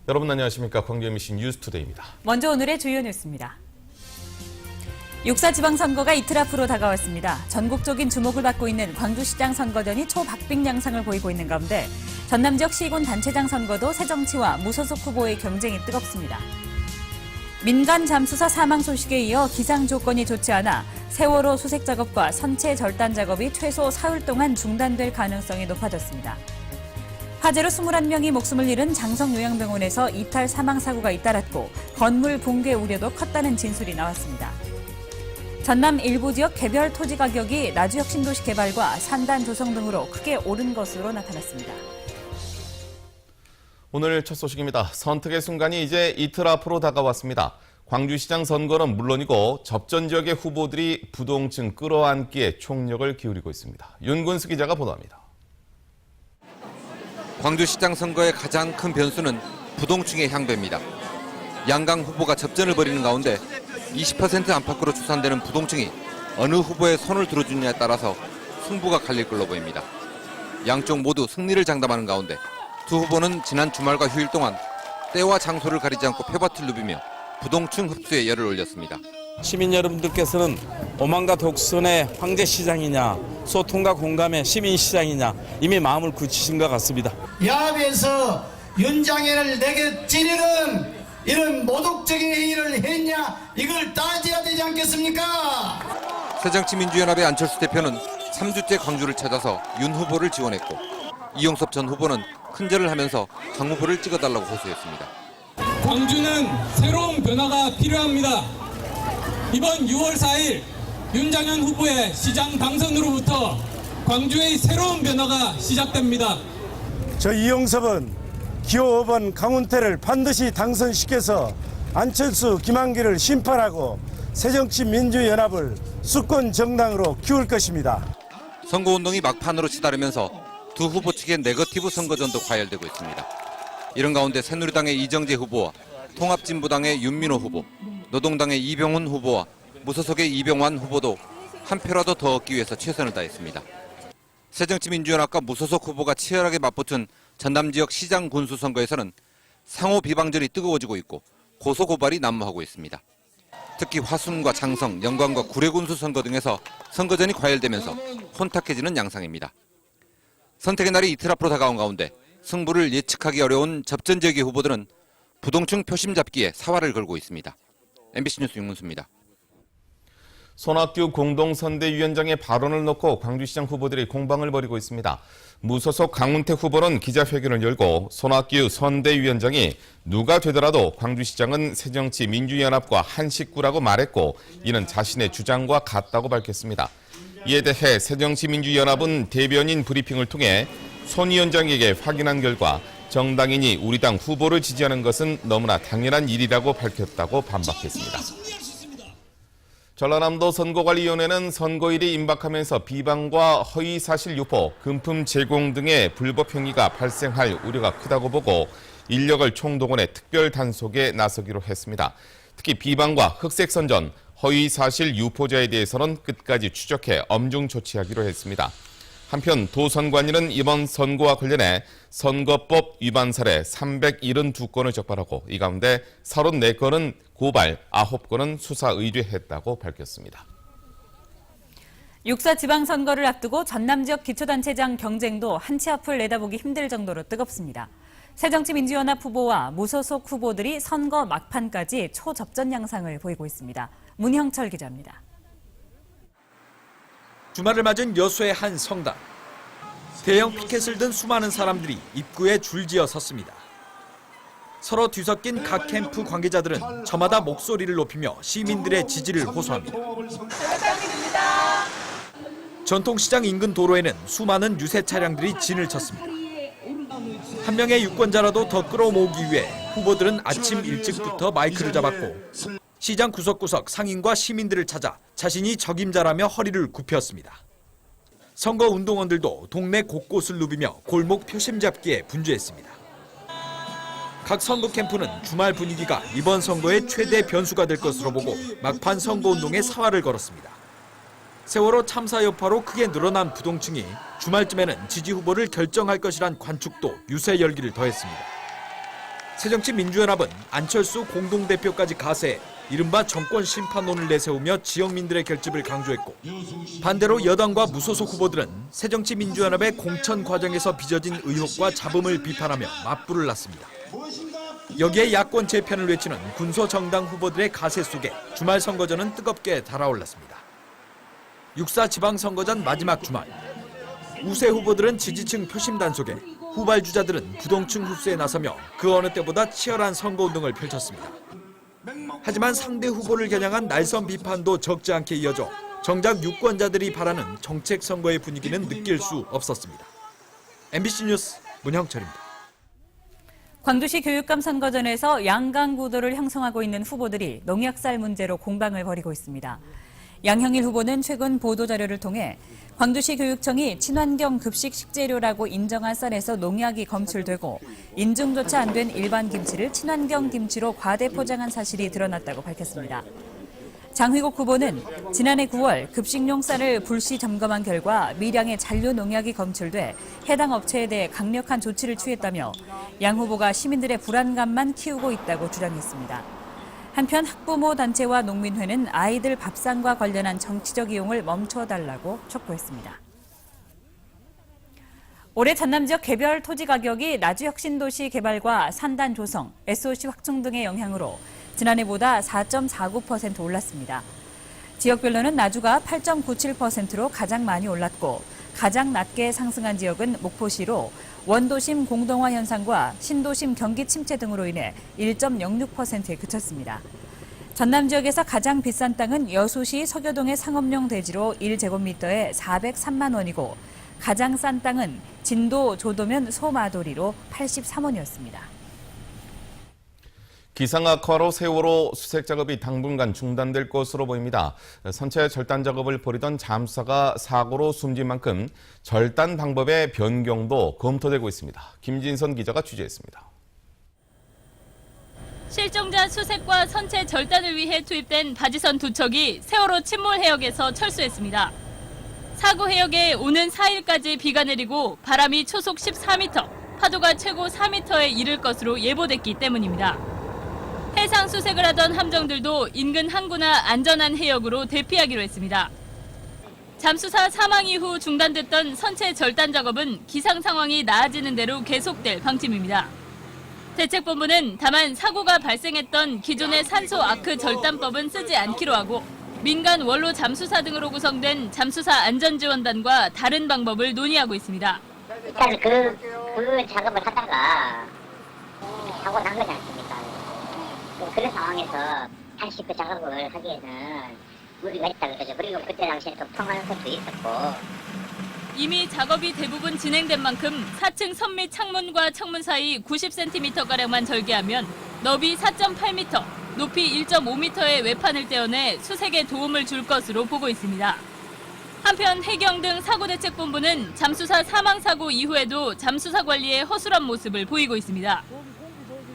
여러분 안녕하십니까. 광주 MBC 뉴스투데이입니다. 먼저 오늘의 주요 뉴스입니다. 6.4 지방선거가 이틀 앞으로 다가왔습니다. 전국적인 주목을 받고 있는 광주시장 선거전이 초박빙 양상을 보이고 있는 가운데 전남 지역 시군 단체장 선거도 새정치와 무소속 후보의 경쟁이 뜨겁습니다. 민간 잠수사 사망 소식에 이어 기상 조건이 좋지 않아 세월호 수색 작업과 선체 절단 작업이 최소 사흘 동안 중단될 가능성이 높아졌습니다. 화재로 21명이 목숨을 잃은 장성요양병원에서 이탈 사망 사고가 잇따랐고 건물 붕괴 우려도 컸다는 진술이 나왔습니다. 전남 일부 지역 개별 토지 가격이 나주혁신도시 개발과 산단 조성 등으로 크게 오른 것으로 나타났습니다. 오늘 첫 소식입니다. 선택의 순간이 이제 이틀 앞으로 다가왔습니다. 광주시장 선거는 물론이고 접전 지역의 후보들이 부동층 끌어안기에 총력을 기울이고 있습니다. 윤근수 기자가 보도합니다. 광주시장 선거의 가장 큰 변수는 부동층의 향배입니다. 양강 후보가 접전을 벌이는 가운데 20% 안팎으로 추산되는 부동층이 어느 후보에 손을 들어주느냐에 따라서 승부가 갈릴 걸로 보입니다. 양쪽 모두 승리를 장담하는 가운데 두 후보는 지난 주말과 휴일 동안 때와 장소를 가리지 않고 표밭을 누비며 부동층 흡수에 열을 올렸습니다. 시민 여러분들께서는 오만과 독선의 황제시장이냐 소통과 공감의 시민시장이냐 이미 마음을 굳히신 것 같습니다. 야합에서 윤장애를 내게 찌르는 이런 모독적인 행위를 했냐 이걸 따져야 되지 않겠습니까? 새정치민주연합의 안철수 대표는 3주째 광주를 찾아서 윤 후보를 지원했고 이용섭 전 후보는 큰절을 하면서 강 후보를 찍어달라고 호소했습니다. 광주는 새로운 변화가 필요합니다. 이번 6월 4일 윤장현 후보의 시장 당선으로부터 광주의 새로운 변화가 시작됩니다. 저 이용섭은 기호 5번 강훈태를 반드시 당선시켜서 안철수, 김한길을 심판하고 새정치민주연합을 수권 정당으로 키울 것입니다. 선거운동이 막판으로 치달으면서 두 후보 측의 네거티브 선거전도 과열되고 있습니다. 이런 가운데 새누리당의 이정재 후보와 통합진보당의 윤민호 후보, 노동당의 이병훈 후보와 무소속의 이병환 후보도 한 표라도 더 얻기 위해서 최선을 다했습니다. 새정치민주연합과 무소속 후보가 치열하게 맞붙은 전남 지역 시장 군수 선거에서는 상호 비방전이 뜨거워지고 있고 고소고발이 난무하고 있습니다. 특히 화순과 장성, 영광과 구례군수 선거 등에서 선거전이 과열되면서 혼탁해지는 양상입니다. 선택의 날이 이틀 앞으로 다가온 가운데 승부를 예측하기 어려운 접전 지역의 후보들은 부동층 표심 잡기에 사활을 걸고 있습니다. MBC 뉴스 윤문수입니다. 손학규 공동선대위원장의 발언을 놓고 광주시장 후보들이 공방을 벌이고 있습니다. 무소속 강훈태 후보는 기자회견을 열고 손학규 선대위원장이 누가 되더라도 광주시장은 새정치민주연합과 한 식구라고 말했고 이는 자신의 주장과 같다고 밝혔습니다. 이에 대해 새정치민주연합은 대변인 브리핑을 통해 손 위원장에게 확인한 결과 정당인이 우리 당 후보를 지지하는 것은 너무나 당연한 일이라고 밝혔다고 반박했습니다. 전라남도 선거관리위원회는 선거일이 임박하면서 비방과 허위사실 유포, 금품 제공 등의 불법 행위가 발생할 우려가 크다고 보고 인력을 총동원해 특별 단속에 나서기로 했습니다. 특히 비방과 흑색선전, 허위사실 유포자에 대해서는 끝까지 추적해 엄중 조치하기로 했습니다. 한편 도선관위는 이번 선거와 관련해 선거법 위반 사례 372건을 적발하고 이 가운데 34건은 고발, 9건은 수사 의뢰했다고 밝혔습니다. 6.4 지방선거를 앞두고 전남 지역 기초단체장 경쟁도 한치 앞을 내다보기 힘들 정도로 뜨겁습니다. 새정치민주연합 후보와 무소속 후보들이 선거 막판까지 초접전 양상을 보이고 있습니다. 문형철 기자입니다. 주말을 맞은 여수의 한 성당. 대형 피켓을 든 수많은 사람들이 입구에 줄지어 섰습니다. 서로 뒤섞인 각 캠프 관계자들은 저마다 목소리를 높이며 시민들의 지지를 호소합니다. 전통시장 인근 도로에는 수많은 유세 차량들이 진을 쳤습니다. 한 명의 유권자라도 더 끌어모으기 위해 후보들은 아침 일찍부터 마이크를 잡았고 시장 구석구석 상인과 시민들을 찾아 자신이 적임자라며 허리를 굽혔습니다. 선거운동원들도 동네 곳곳을 누비며 골목 표심 잡기에 분주했습니다. 각 선거 캠프는 주말 분위기가 이번 선거의 최대 변수가 될 것으로 보고 막판 선거운동에 사활을 걸었습니다. 세월호 참사 여파로 크게 늘어난 부동층이 주말쯤에는 지지 후보를 결정할 것이란 관측도 유세 열기를 더했습니다. 새정치민주연합은 안철수 공동대표까지 가세해 이른바 정권 심판론을 내세우며 지역민들의 결집을 강조했고, 반대로 여당과 무소속 후보들은 새정치민주연합의 공천 과정에서 빚어진 의혹과 잡음을 비판하며 맞불을 놨습니다. 여기에 야권 재편을 외치는 군소정당 후보들의 가세 속에 주말 선거전은 뜨겁게 달아올랐습니다. 6.4 지방선거전 마지막 주말, 우세 후보들은 지지층 표심 단속에, 후발주자들은 부동층 흡수에 나서며 그 어느 때보다 치열한 선거운동을 펼쳤습니다. 하지만 상대 후보를 겨냥한 날선 비판도 적지 않게 이어져 정작 유권자들이 바라는 정책 선거의 분위기는 느낄 수 없었습니다. MBC 뉴스 문형철입니다. 광주시 교육감 선거전에서 양강 구도를 형성하고 있는 후보들이 농약살 문제로 공방을 벌이고 있습니다. 양형일 후보는 최근 보도자료를 통해 광주시 교육청이 친환경 급식 식재료라고 인정한 쌀에서 농약이 검출되고 인증조차 안 된 일반 김치를 친환경 김치로 과대 포장한 사실이 드러났다고 밝혔습니다. 장휘국 후보는 지난해 9월 급식용 쌀을 불시 점검한 결과 미량의 잔류 농약이 검출돼 해당 업체에 대해 강력한 조치를 취했다며 양 후보가 시민들의 불안감만 키우고 있다고 주장했습니다. 한편 학부모 단체와 농민회는 아이들 밥상과 관련한 정치적 이용을 멈춰달라고 촉구했습니다. 올해 전남 지역 개별 토지 가격이 나주혁신도시 개발과 산단 조성, SOC 확충 등의 영향으로 지난해보다 4.49% 올랐습니다. 지역별로는 나주가 8.97%로 가장 많이 올랐고 가장 낮게 상승한 지역은 목포시로 원도심 공동화 현상과 신도심 경기 침체 등으로 인해 1.06%에 그쳤습니다. 전남 지역에서 가장 비싼 땅은 여수시 서교동의 상업용 대지로 1제곱미터에 403만 원이고 가장 싼 땅은 진도 조도면 소마도리로 83원이었습니다. 기상 악화로 세월호 수색 작업이 당분간 중단될 것으로 보입니다. 선체 절단 작업을 벌이던 잠수사가 사고로 숨진 만큼 절단 방법의 변경도 검토되고 있습니다. 김진선 기자가 취재했습니다. 실종자 수색과 선체 절단을 위해 투입된 바지선 2척이 세월호 침몰 해역에서 철수했습니다. 사고 해역에 오는 4일까지 비가 내리고 바람이 초속 14m, 파도가 최고 4m에 이를 것으로 예보됐기 때문입니다. 해상 수색을 하던 함정들도 인근 항구나 안전한 해역으로 대피하기로 했습니다. 잠수사 사망 이후 중단됐던 선체 절단 작업은 기상 상황이 나아지는 대로 계속될 방침입니다. 대책본부는 다만 사고가 발생했던 기존의 산소 아크 절단법은 쓰지 않기로 하고 민간 원로 잠수사 등으로 구성된 잠수사 안전지원단과 다른 방법을 논의하고 있습니다. 일단 그 작업을 하다가 사고 난 거지 않습니까? 그런 상황에서 다시 그 작업을 하기에는 무리가 있다 그러죠. 그리고 그때 당시에 또 통화한 것도 있었고. 이미 작업이 대부분 진행된 만큼 4층 선 및 창문과 창문 사이 90cm가량만 절개하면 너비 4.8m, 높이 1.5m의 외판을 떼어내 수색에 도움을 줄 것으로 보고 있습니다. 한편 해경 등 사고대책본부는 잠수사 사망사고 이후에도 잠수사 관리에 허술한 모습을 보이고 있습니다.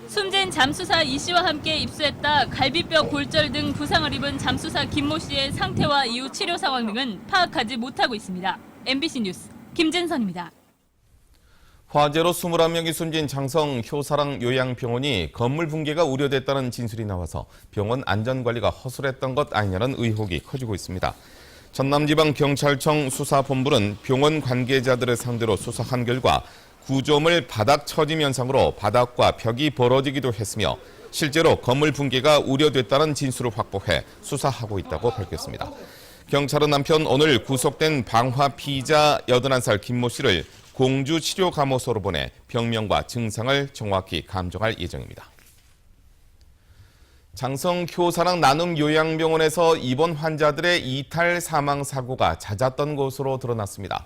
숨진 잠수사 이 씨와 함께 입수했다 갈비뼈 골절 등 부상을 입은 잠수사 김모 씨의 상태와 이후 치료 상황 등은 파악하지 못하고 있습니다. MBC 뉴스 김진선입니다. 화재로 21명이 숨진 장성 효사랑 요양병원이 건물 붕괴가 우려됐다는 진술이 나와서 병원 안전관리가 허술했던 것 아니냐는 의혹이 커지고 있습니다. 전남지방경찰청 수사본부는 병원 관계자들을 상대로 수사한 결과 구조물 바닥 처짐 현상으로 바닥과 벽이 벌어지기도 했으며 실제로 건물 붕괴가 우려됐다는 진술을 확보해 수사하고 있다고 밝혔습니다. 경찰은 한편 오늘 구속된 방화 피의자 81살 김모 씨를 공주치료감호소로 보내 병명과 증상을 정확히 감정할 예정입니다. 장성 효사랑 나눔 요양병원에서 입원 환자들의 이탈 사망 사고가 잦았던 것으로 드러났습니다.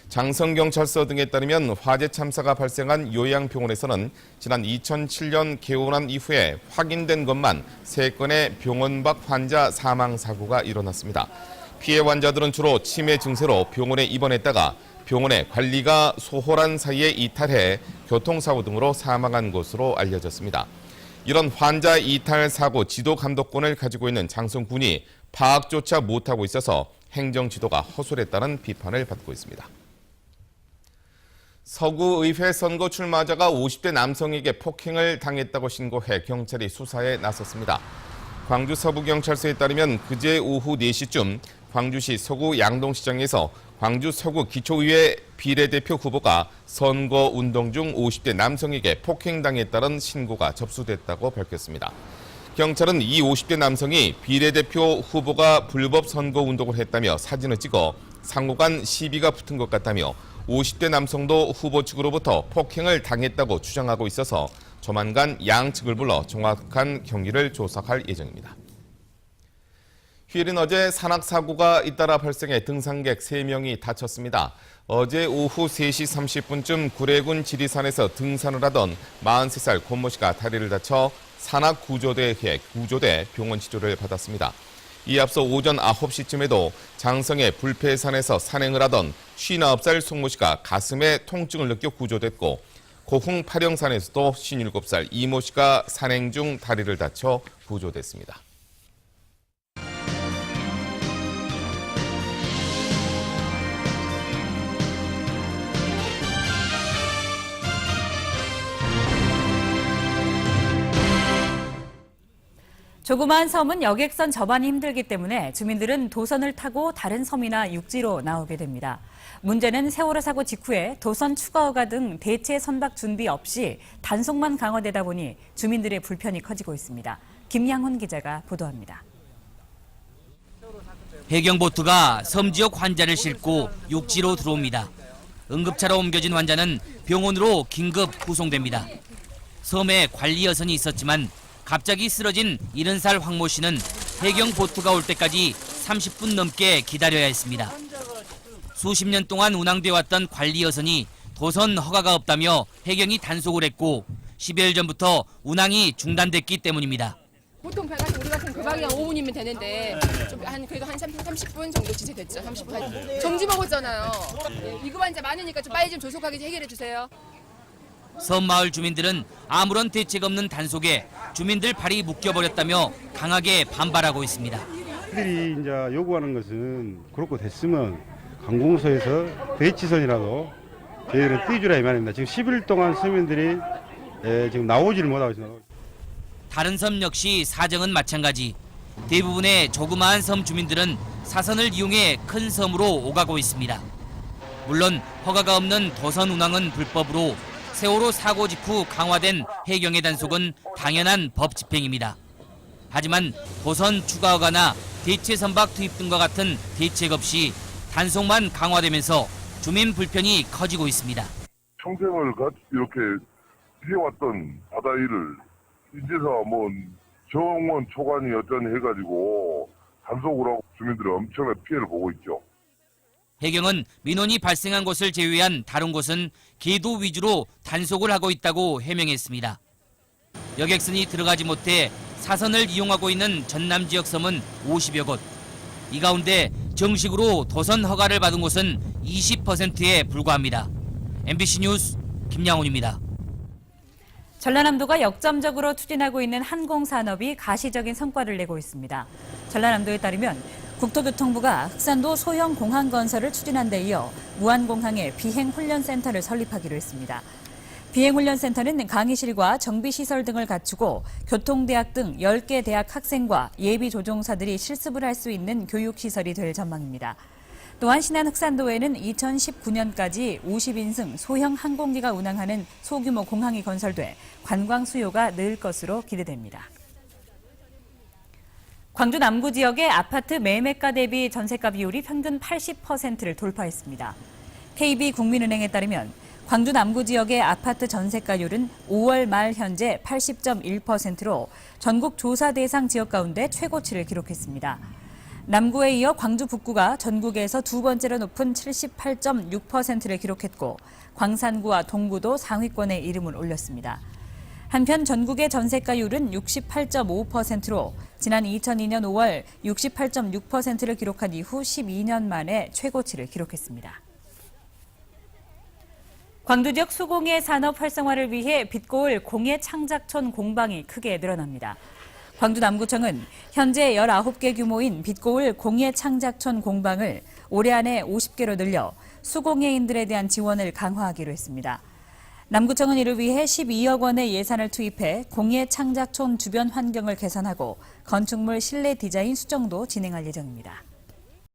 장성경찰서 등에 따르면 화재 참사가 발생한 요양병원에서는 지난 2007년 개원한 이후에 확인된 것만 3건의 병원 밖 환자 사망 사고가 일어났습니다. 피해 환자들은 주로 치매 증세로 병원에 입원했다가 병원의 관리가 소홀한 사이에 이탈해 교통사고 등으로 사망한 것으로 알려졌습니다. 이런 환자 이탈 사고 지도 감독권을 가지고 있는 장성군이 파악조차 못하고 있어서 행정 지도가 허술했다는 비판을 받고 있습니다. 서구의회 선거 출마자가 50대 남성에게 폭행을 당했다고 신고해 경찰이 수사에 나섰습니다. 광주 서부경찰서에 따르면 그제 오후 4시쯤 광주시 서구 양동시장에서 광주 서구 기초의회 비례대표 후보가 선거 운동 중 50대 남성에게 폭행당했다는 신고가 접수됐다고 밝혔습니다. 경찰은 이 50대 남성이 비례대표 후보가 불법 선거 운동을 했다며 사진을 찍어 상호 간 시비가 붙은 것 같다며 50대 남성도 후보 측으로부터 폭행을 당했다고 주장하고 있어서 조만간 양측을 불러 정확한 경위를 조사할 예정입니다. 휴일인 어제 산악사고가 잇따라 발생해 등산객 3명이 다쳤습니다. 어제 오후 3시 30분쯤 구례군 지리산에서 등산을 하던 43살 권모 씨가 다리를 다쳐 산악구조대에 구조돼 병원 치료를 받았습니다. 이에 앞서 오전 9시쯤에도 장성의 불패산에서 산행을 하던 59살 송모 씨가 가슴에 통증을 느껴 구조됐고 고흥 파령산에서도 57살 이모 씨가 산행 중 다리를 다쳐 구조됐습니다. 조그마한 섬은 여객선 접안이 힘들기 때문에 주민들은 도선을 타고 다른 섬이나 육지로 나오게 됩니다. 문제는 세월호 사고 직후에 도선 추가 허가 등 대체 선박 준비 없이 단속만 강화되다 보니 주민들의 불편이 커지고 있습니다. 김양훈 기자가 보도합니다. 해경보트가 섬 지역 환자를 싣고 육지로 들어옵니다. 응급차로 옮겨진 환자는 병원으로 긴급 후송됩니다. 섬에 관리 여선이 있었지만 갑자기 쓰러진 70살 황모 씨는 해경 보트가 올 때까지 30분 넘게 기다려야 했습니다. 수십 년 동안 운항돼 왔던 관리 여선이 도선 허가가 없다며 해경이 단속을 했고 10여일 전부터 운항이 중단됐기 때문입니다. 보통 배가 우리 같은 배박이 한 5분이면 되는데 그래도 한 30분 정도 지체됐죠. 30분. 정지 먹었잖아요. 위급 환자 많으니까 좀 빨리 좀 조속하게 해결해 주세요. 섬 마을 주민들은 아무런 대책 없는 단속에 주민들 발이 묶여버렸다며 강하게 반발하고 있습니다. 그들이 이제 요구하는 것은 그렇고 됐으면 관공서에서 배치선이라도 저희들은 띄주라 이 말입니다. 지금 10일 동안 서민들이 지금 나오지를 못하고 있습니다. 다른 섬 역시 사정은 마찬가지. 대부분의 조그마한 섬 주민들은 사선을 이용해 큰 섬으로 오가고 있습니다. 물론 허가가 없는 도선 운항은 불법으로 세월호 사고 직후 강화된 해경의 단속은 당연한 법 집행입니다. 하지만 도선 추가 허가나 대체 선박 투입 등과 같은 대책 없이 단속만 강화되면서 주민 불편이 커지고 있습니다. 평생을 같이 이렇게 해왔던 바다 일을 이제서 정원 초관이 어쩌니 해가지고 단속을 하고 주민들은 엄청난 피해를 보고 있죠. 해경은 민원이 발생한 곳을 제외한 다른 곳은 계도 위주로 단속을 하고 있다고 해명했습니다. 여객선이 들어가지 못해 사선을 이용하고 있는 전남 지역 섬은 50여 곳. 이 가운데 정식으로 도선 허가를 받은 곳은 20%에 불과합니다. MBC 뉴스 김양훈입니다. 전라남도가 역점적으로 추진하고 있는 항공산업이 가시적인 성과를 내고 있습니다. 전라남도에 따르면 국토교통부가 흑산도 소형 공항 건설을 추진한 데 이어 무안공항에 비행훈련센터를 설립하기로 했습니다. 비행훈련센터는 강의실과 정비시설 등을 갖추고 교통대학 등 10개 대학 학생과 예비조종사들이 실습을 할 수 있는 교육시설이 될 전망입니다. 또한 신안 흑산도에는 2019년까지 50인승 소형 항공기가 운항하는 소규모 공항이 건설돼 관광 수요가 늘 것으로 기대됩니다. 광주 남구 지역의 아파트 매매가 대비 전세가 비율이 평균 80%를 돌파했습니다. KB국민은행에 따르면 광주 남구 지역의 아파트 전세가율은 5월 말 현재 80.1%로 전국 조사 대상 지역 가운데 최고치를 기록했습니다. 남구에 이어 광주 북구가 전국에서 두 번째로 높은 78.6%를 기록했고 광산구와 동구도 상위권에 이름을 올렸습니다. 한편 전국의 전세가율은 68.5%로 지난 2002년 5월 68.6%를 기록한 이후 12년 만에 최고치를 기록했습니다. 광주 지역 수공예 산업 활성화를 위해 빛고을 공예 창작촌 공방이 크게 늘어납니다. 광주 남구청은 현재 19개 규모인 빛고을 공예 창작촌 공방을 올해 안에 50개로 늘려 수공예인들에 대한 지원을 강화하기로 했습니다. 남구청은 이를 위해 12억 원의 예산을 투입해 공예 창작촌 주변 환경을 개선하고 건축물 실내 디자인 수정도 진행할 예정입니다.